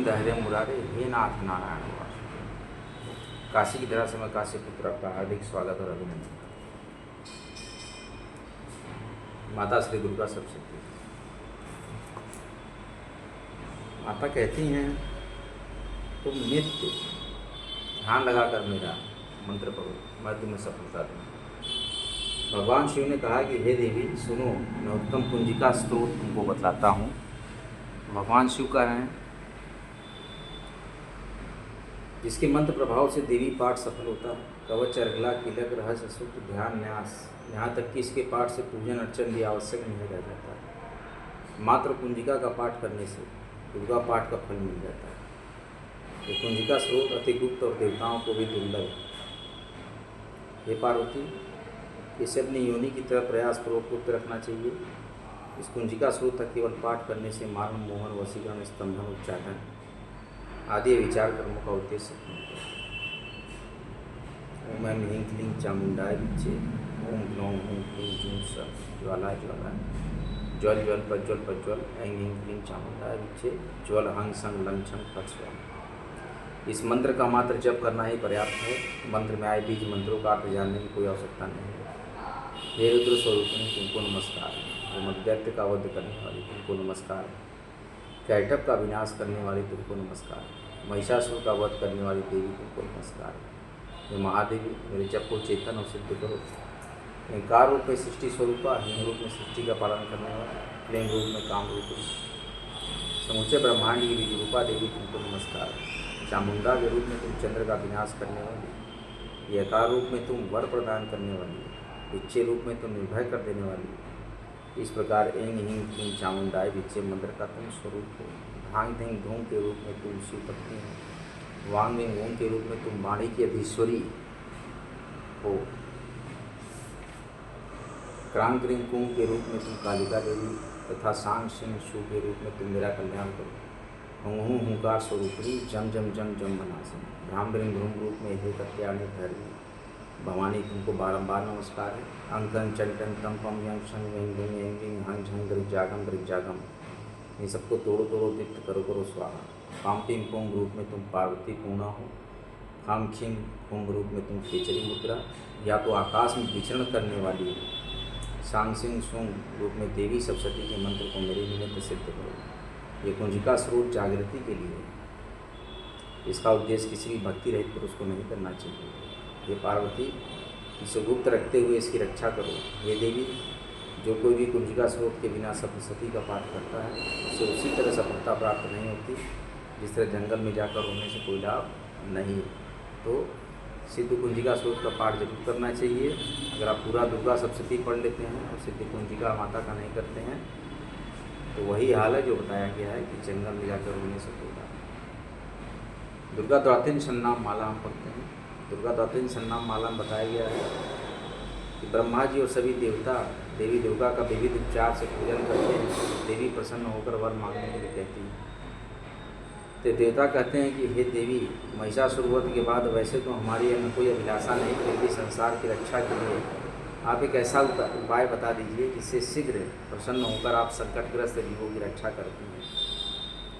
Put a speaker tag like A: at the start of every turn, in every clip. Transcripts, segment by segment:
A: दहरे मुरारे, हे नाथ नारायण वासुदेव। काशी की तरह से मैं काशी पुत्र आपका हार्दिक स्वागत और अभिनंदन। माता श्री दुर्गा सप्तशती। माता कहती हैं, तुम नित्य ध्यान लगाकर मेरा मंत्र पढ़ो, मैं तुम्हें सफलता दूँगा। भगवान शिव ने कहा कि हे देवी सुनो, मैं उत्तम कुंजिका स्त्रोत तुमको बतलाता हूँ। भगवान शिव कह रहे हैं, जिसके मंत्र प्रभाव से देवी पाठ सफल होता है, कवच अर्गला कीलक रहस्य सूत्र ध्यान न्यास, यहाँ तक कि इसके पाठ से पूजन अर्चन भी आवश्यक नहीं रह जाता है। मात्र कुंजिका का पाठ करने से दुर्गा पाठ का फल मिल जाता है। ये कुंजिका स्रोत अति गुप्त और देवताओं को भी दुर्लभ है। हे पार्वती, इसे अपनी योनि की तरह प्रयासपूर्वक गुप्त रखना चाहिए। इस कुंजिका स्रोत तक केवल पाठ करने से मारण, मोहन, वशीकरण, स्तंभन, उच्चाटन आदि विचार कर्मों का उद्देश्य ओम ऐं ह्रीं क्लीं चामुंडाय विच्चे, ओम ग्लौं हूं क्लीं जूं सः ज्वालाय ज्वालाय, ज्वल ज्वल प्रज्वल प्रज्वल, ऐं ह्रीं क्लीं चामुंडाय विच्चे, ज्वल हंग संग लं छं फट स्वाहा। इस मंत्र का मात्र जप करना ही पर्याप्त है। मंत्र में आए बीज मंत्रों का अर्थ जानने की कोई आवश्यकता नहीं है। हे रुद्र स्वरूपिणी, तुमको नमस्कार है। दैत्य का वध करने वाली तुमको नमस्कार है। कैटभ का विनाश करने वाली तुमको नमस्कार है। महिषासुर का वध करने वाली देवी तुमको नमस्कार है। हे महादेवी, मेरे जप को चेतन और सिद्ध करो। अहंकार रूप में सृष्टि स्वरूपा, हिंग रूप में सृष्टि का पालन करने वाली, क्लीं रूप में काम रूप, समूचे ब्रह्मांड की बीज रूपा देवी तुमको नमस्कार है। चामुंडा के रूप में तुम चंद्र का विनाश करने वाली, यकार रूप में तुम वर प्रदान करने वाली, विच्चे रूप में तुम निर्भय कर देने वाली। इस प्रकार ऐं ह्रीं क्लीं चामुंडाय विच्चे मंत्र का तुम स्वरूप हो। धांग धींग धूम के रूप में तुम शिव पत्नी हो। वांग विंग वों के रूप में तुम वाणी की अधीश्वरी हो। क्रांग क्रीं कुं के रूप में तुम कालिका देवी तथा सांग सिंह शु के रूप में तुम मेरा कल्याण करो। हुं हुं हुंकार स्वरूपिणी, जम जम जम जम मनासिनी, भ्राम ब्रिंग भ्रूम रूप में हे कल्याणी भैरवी भवानी तुमको बारंबार नमस्कार है। अंकन चंटन तम पम यंग शंग वेंग वेंग एंग विंग हंग झंग गृग जागम, ये सबको तोड़ो तोड़ो तिक्त करो करो स्वाहा। पाम पिंग पोंग रूप में तुम पार्वती पूर्णा हो। खाम खिंग कुंभ रूप में तुम खेचरी मुद्रा या तो आकाश में विचरण करने वाली हो। सांग सिंह सुंग रूप में देवी सप्तशती के मंत्र को मेरे निमित्त सिद्ध करो। ये कुंजिका स्रोत जागृति के लिए है। इसका उद्देश्य किसी भी भक्ति रहित पुरुष को नहीं करना चाहिए। ये पार्वती, इसे गुप्त रखते हुए इसकी रक्षा करो। ये देवी, जो कोई भी कुंजिका स्रोत के बिना सप्तशती का पाठ करता है उसे उसी तरह सफलता प्राप्त नहीं होती जिस तरह जंगल में जाकर रोने से कोई लाभ नहीं। तो सिद्ध कुंजिका स्रोत का पाठ जरूर करना चाहिए। अगर आप पूरा दुर्गा सप्तशती पढ़ लेते हैं और सिद्ध कुंजिका माता का नहीं करते हैं तो वही हाल है जो बताया गया है कि जंगल में जाकर रोने से कोई लाभ। दुर्गा द्वातिन सन्नाम माला हम पढ़ते हैं। दुर्गा द्वातिन सन्नाम माला में बताया गया है कि ब्रह्मा जी और सभी देवता देवी दुर्गा का विविध उपचार से पूजन करते हैं। देवी प्रसन्न होकर वर मांगने के लिए कहती है। तो देवता कहते हैं कि हे देवी, महिषासुर वध के बाद वैसे तो हमारी अन्य कोई अभिलाषा नहीं, फिर भी संसार की रक्षा के लिए आप एक ऐसा उपाय बता दीजिए जिससे शीघ्र प्रसन्न होकर आप संकटग्रस्त जीवों की रक्षा करती हैं।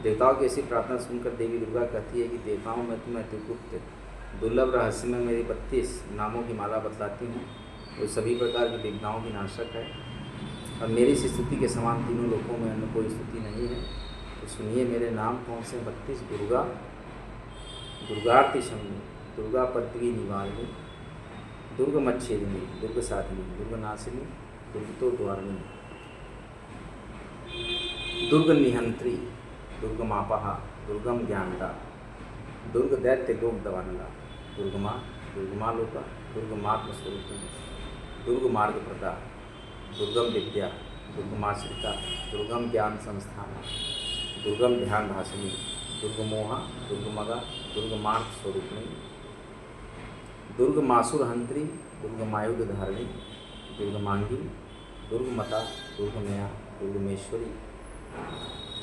A: देवताओं की ऐसी प्रार्थना सुनकर देवी दुर्गा कहती है कि देवताओं में तुम्हें अति गुप्त दुर्लभ रहस्य में मेरी 32 नामों की माला बतलाती हूँ। वो सभी प्रकार की विघ्नाओं की नाशक है और मेरी इस स्तुति के समान तीनों लोकों में अन्य कोई स्तुति नहीं है। तो सुनिए मेरे नाम कौन से 32। दुर्गा, दुर्गार्ति शम्य, दुर्गा पृथ्वी निवारिणी, दुर्ग मच्छेदिनी, दुर्ग साधिनी, दुर्ग नाशिनी, दुर्गतो द्वारिणी, दुर्ग निहंत्री, दुर्ग मापहा, दुर्गम ज्ञानदा, दुर्ग दैत्य लोक दवानला, दुर्गमा, दुर्गमा लोका, दुर्गमात्म स्वरूपिणी, दुर्ग मार्ग प्रदा, दुर्गम विद्या, दुर्गमाश्रिता, दुर्गम ज्ञान संस्थान, दुर्गम ध्यान भाषिनी, दुर्गमोहा, दुर्गमगा, दुर्गमार्ग स्वरूपिणी, दुर्गमासुर हंत्री, दुर्गमायुध धारिणी, दुर्गमांगी, दुर्गमता, दुर्गमया, दुर्गमेश्वरी,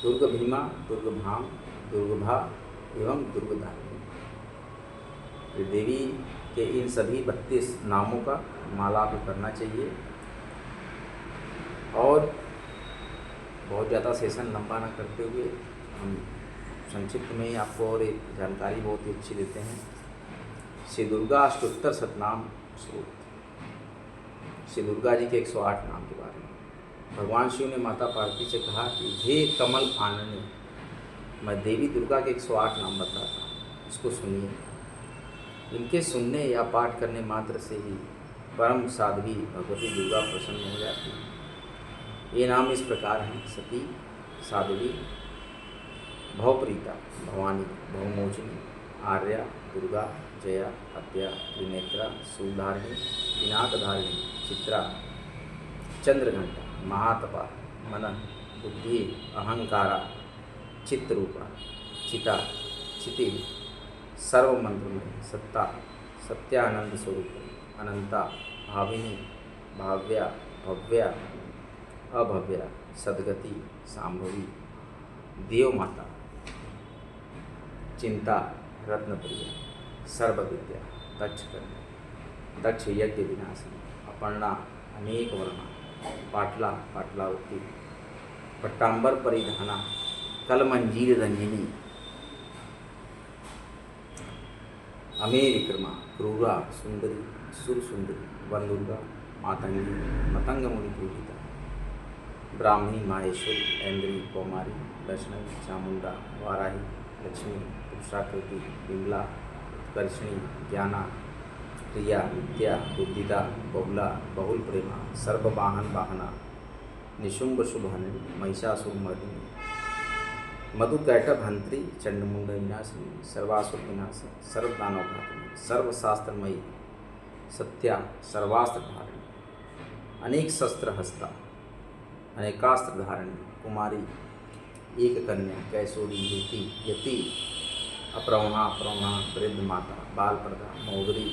A: दुर्ग भीमा, दुर्गभाम, दुर्गभा एवं दुर्गधारिणी। देवी के इन सभी 32 नामों का माला भी करना चाहिए और बहुत ज़्यादा सेशन लंबा न करते हुए हम संक्षिप्त में ही आपको और एक जानकारी बहुत ही अच्छी देते हैं। श्री दुर्गा अष्टोत्तर शतनाम स्तोत्र। श्री दुर्गा जी के 108 नाम के बारे में भगवान शिव ने माता पार्वती से कहा कि हे कमल आनने, मैं देवी दुर्गा के 108 नाम बताता हूँ, इसको सुनिए। इनके सुनने या पाठ करने मात्र से ही परम साध्वी भगवती दुर्गा प्रसन्न हो जाती है। ये नाम इस प्रकार हैं: सती, साध्वी, भवप्रीता, भवानी, भवमोचनी, आर्या, दुर्गा, जया, हत्या, त्रिनेत्रा, सूलधारिणी, पिनाकधारिणी, चित्रा, चंद्रघंटा, महातपा, मनन, बुद्धि, अहंकारा, चित्तरूपा, चिता, चिति, सर्वमंत्रमय, सत्ता, सत्यानंद स्वरूप, अनंता, भाविनी, भाव्या, भव्या, अभव्या, सद्गति, सांभवी, देव माता, चिंता, रत्नप्रिय, सर्वविद्या, दक्ष कन्या, दक्ष यज्ञ विनाशिनी, अपर्णा, अनेक वर्णा, पाटला, पाटलावती, पट्टांबर परिधाना, कलमंजीर रंजिनी, अमे विक्रमा, क्रूरा, सुंदरी, सुरसुंदरी, वनदुर्गा, मातंगी, मतंग मुनि पूजिता, ब्राह्मणी, माहेश्वरी, ऐन्द्री, कौमारी, वैष्णवी, चामुंडा, वाराही, लक्ष्मी, पुरुषाकृति, विमला, उत्कर्षणी, ज्ञाना, प्रिया, विद्या, बुद्धिदा, बहुला, बहुल प्रेमा, सर्ववाहन वाहना, निशुंभ शुभहनी, महिषासुरमर्दिनी, मधुकैटभ हंत्री, चंडमुंड विनाशिनी, सर्वासुर विनाशिनी, सर्वदानव घातिनी, सर्वशास्त्रमयी, सत्या, सर्वास्त्र धारिणी, अनेक शस्त्र हस्ता, अनेकास्त्र धारिणी, कुमारी, एक कन्या, कैशोरी, युति, यति, अपरौणा, प्रौणा, वृद्ध माता, बालप्रदा, मौगरी,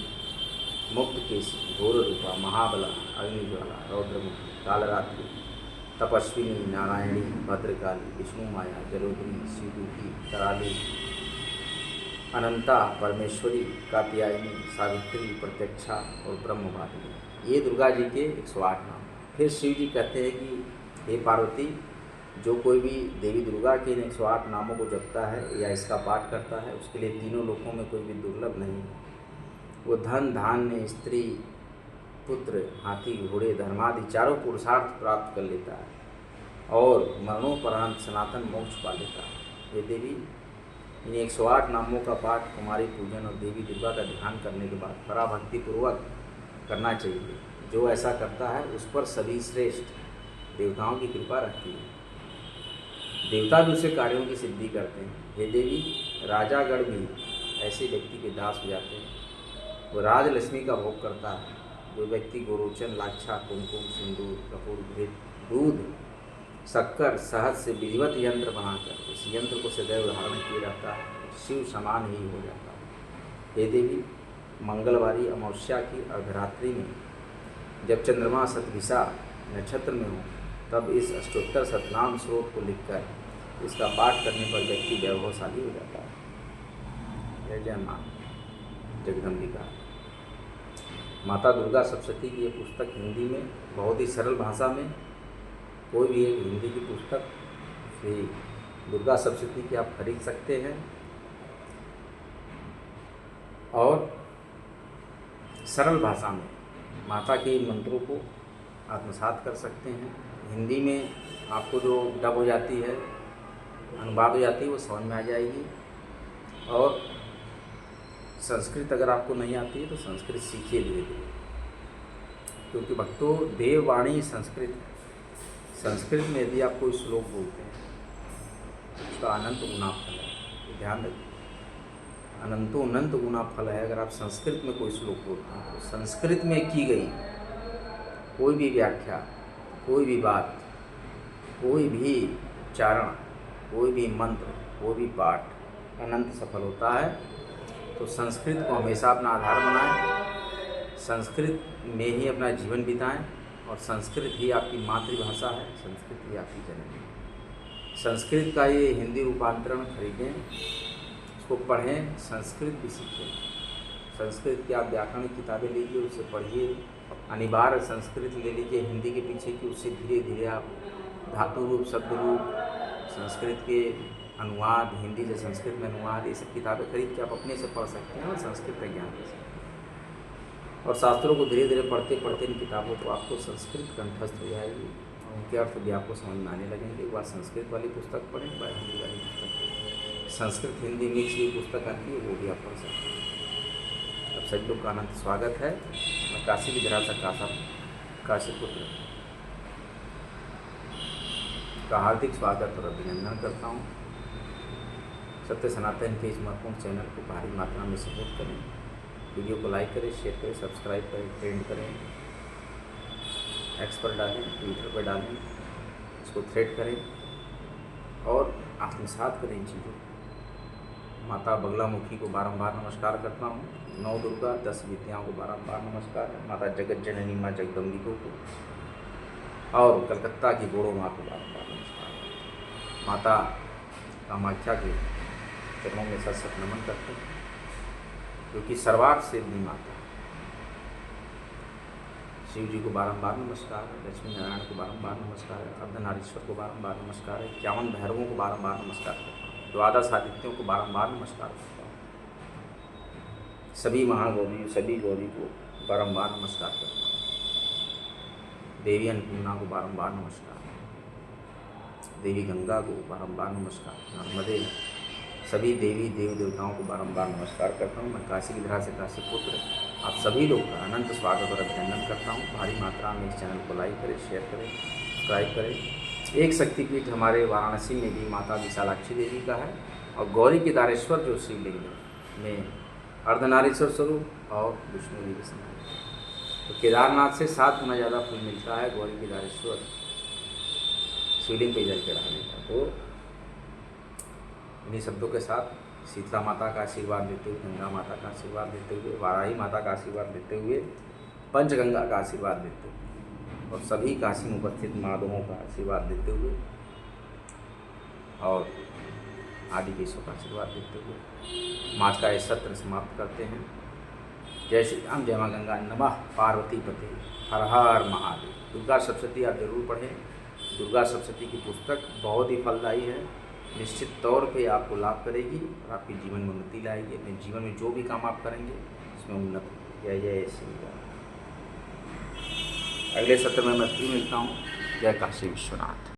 A: मुक्त केशी, घोर रूपा, महाबला, अग्निज्वाला, रौद्रमुखी, कालरात्रि, तपस्विनी, नारायणी, भद्रकाली, विष्णु माया, जलोधरी, शिवदूती, कराली, अनंता, परमेश्वरी, कात्यायनी, सावित्री, प्रत्यक्षा और ब्रह्मवादिनी। ये दुर्गा जी के 108 नाम। फिर शिव जी कहते हैं कि हे पार्वती, जो कोई भी देवी दुर्गा के इन 108 नामों को जपता है या इसका पाठ करता है, उसके लिए तीनों लोकों में कोई भी दुर्लभ नहीं है। वो धन, धान्य, स्त्री, पुत्र, हाथी, घोड़े, धर्मादि चारों पुरुषार्थ प्राप्त कर लेता है और मरणोपरांत सनातन मोक्ष पा लेता है। ये देवी इन 108 नामों का पाठ, कुमारी पूजन और देवी दुर्गा का ध्यान करने के बाद पराभक्ति पूर्वक करना चाहिए। जो ऐसा करता है उस पर सभी श्रेष्ठ देवताओं की कृपा रहती है। देवता भी उससे कार्यों की सिद्धि करते हैं। हे देवी, राजागण भी ऐसे व्यक्ति के दास हो जाते हैं। वो राजलक्ष्मी का भोग करता है। जो व्यक्ति गोरोचन, लाक्षा, कुमकुम, सिंदूर, कपूर, घृत, दूध, शक्कर, शहद से विधिवत यंत्र बनाकर उस यंत्र को सदैव धारण किए रहता है, शिव समान ही हो जाता है। हे देवी, मंगलवारी अमावस्या की अर्धरात्रि में जब चंद्रमा शतभिषा नक्षत्र में हो, तब इस अष्टोत्तर शतनाम स्रोत को लिखकर इसका पाठ करने पर व्यक्ति वैभवशाली हो जाता है। जय जय माँ जगदम्बिका। माता दुर्गा सप्तशती की ये पुस्तक हिंदी में बहुत ही सरल भाषा में, कोई भी एक हिंदी की पुस्तक श्री दुर्गा सप्तशती की आप खरीद सकते हैं और सरल भाषा में माता के मंत्रों को आत्मसात कर सकते हैं। हिंदी में आपको जो डब हो जाती है, अनुवाद हो जाती है, वो समझ में आ जाएगी। और संस्कृत अगर आपको नहीं आती है तो संस्कृत सीखिए धीरे धीरे, क्योंकि भक्तों देववाणी संस्कृत है। संस्कृत में यदि आप कोई श्लोक बोलते हैं उसका अनंत गुना फल है, ध्यान रखिए। अनंतो अनंत गुना फल है। अगर आप संस्कृत में कोई श्लोक बोलते हैं तो संस्कृत में की गई कोई भी व्याख्या, कोई भी बात, कोई भी उच्चारण, कोई भी मंत्र, कोई भी पाठ अनंत सफल होता है। तो संस्कृत को हमेशा अपना आधार बनाएं, संस्कृत में ही अपना जीवन बिताएं और संस्कृत ही आपकी मातृभाषा है, संस्कृत ही आपकी जननी है। संस्कृत का ये हिंदी रूपांतरण खरीदें, उसको पढ़ें, संस्कृत भी सीखें। संस्कृत की आप व्याकरण किताबें लीजिए, उससे पढ़िए। अनिवार्य संस्कृत ले लीजिए हिंदी के पीछे की, उससे धीरे धीरे आप धातु रूप, शब्द रूप, संस्कृत के अनुवाद, हिंदी से संस्कृत में अनुवाद, ये सब किताबें खरीद के आप अपने से पढ़ सकते हैं और संस्कृत का ज्ञान ले सकते हैं। और शास्त्रों को धीरे धीरे पढ़ते पढ़ते इन किताबों को आपको संस्कृत कंठस्थ हो जाएगी और उनके अर्थ भी आपको समझ में आने लगेंगे। एक बार संस्कृत वाली पुस्तक पढ़ें, एक बार हिंदी वाली पुस्तक पढ़ें। संस्कृत हिंदी मिक्स भी पुस्तक आती है, वो भी आप पढ़ सकते हैं। अब सभी लोग का अनंत स्वागत है। मैं काशी की धरा से काशीपुत्र का हार्दिक स्वागत और अभिनंदन करता हूँ। सत्य सनातन के इस महत्वपूर्ण चैनल को भारी मात्रा में सपोर्ट करें, वीडियो को लाइक करें, शेयर करें, सब्सक्राइब करें, ट्रेंड करें, एक्स पर डालें, ट्विटर पर डालें, इसको थ्रेड करें और आत्मसात करें इन चीज़ों। माता बगलामुखी को बारंबार नमस्कार करता हूँ। 9 दुर्गा 10 विद्याओं को बारंबार नमस्कार है। माता जगत जननी माँ जगदम्बिका को और कलकत्ता की बोड़ो माँ को बारंबार नमस्कार है। माता कामाख्या के चरणों में सत नमन करते हैं, क्योंकि सर्वार्थ सिद्धि माता। शिव जी को बारंबार नमस्कार है, लक्ष्मी नारायण को बारंबार नमस्कार है, अर्धनारीश्वर को बारंबार नमस्कार है, 51 भैरवों को बारंबार नमस्कार करता हूँ, द्वादश आदित्यों को बारंबार नमस्कार करता हूँ, सभी महागौरी सभी गौरी को बारंबार नमस्कार करता हूँ, देवी अन्नपूर्णा को बारंबार नमस्कार, देवी गंगा को बारंबार नमस्कार, नर्मदे सभी देवी देव देवताओं को बारंबार नमस्कार करता हूँ। मैं काशी की धरा से काशीपुत्र आप सभी लोग का अनंत स्वागत और अभिनंदन करता हूँ। भारी मात्रा में इस चैनल को लाइक करें, शेयर करें, सब्सक्राइब करें। एक शक्तिपीठ हमारे वाराणसी में भी माता विशालाक्षी देवी का है और गौरी केदारेश्वर जो शिवलिंग में अर्धनारीश्वर स्वरूप और विष्णु जी के समान। तो केदारनाथ से 7 गुना ज़्यादा फल मिलता है गौरी केदारेश्वर शिवलिंग पे जल चढ़ाने का। तो इन्हीं शब्दों के साथ शीतला माता का आशीर्वाद देते हुए, गंगा माता का आशीर्वाद देते हुए, वाराही माता का आशीर्वाद देते हुए, पंचगंगा का आशीर्वाद देते हुए और सभी काशी में उपस्थित माधवों का आशीर्वाद देते हुए और आदि केशव का आशीर्वाद देते हुए आज का ये सत्र समाप्त करते हैं। जय श्री राम, जय माँ गंगा, नमः पार्वती पते, हर हर महादेव। दुर्गा सप्तशती आप जरूर पढ़ें। दुर्गा सप्तशती की पुस्तक बहुत ही फलदायी है, निश्चित तौर पे आपको लाभ करेगी और आपके जीवन में उन्नति लाएगी। अपने जीवन में जो भी काम आप करेंगे उसमें उन्नति। जय जय श्री राम। अगले सत्र में मैं फिर मिलता हूँ। जय काशी विश्वनाथ।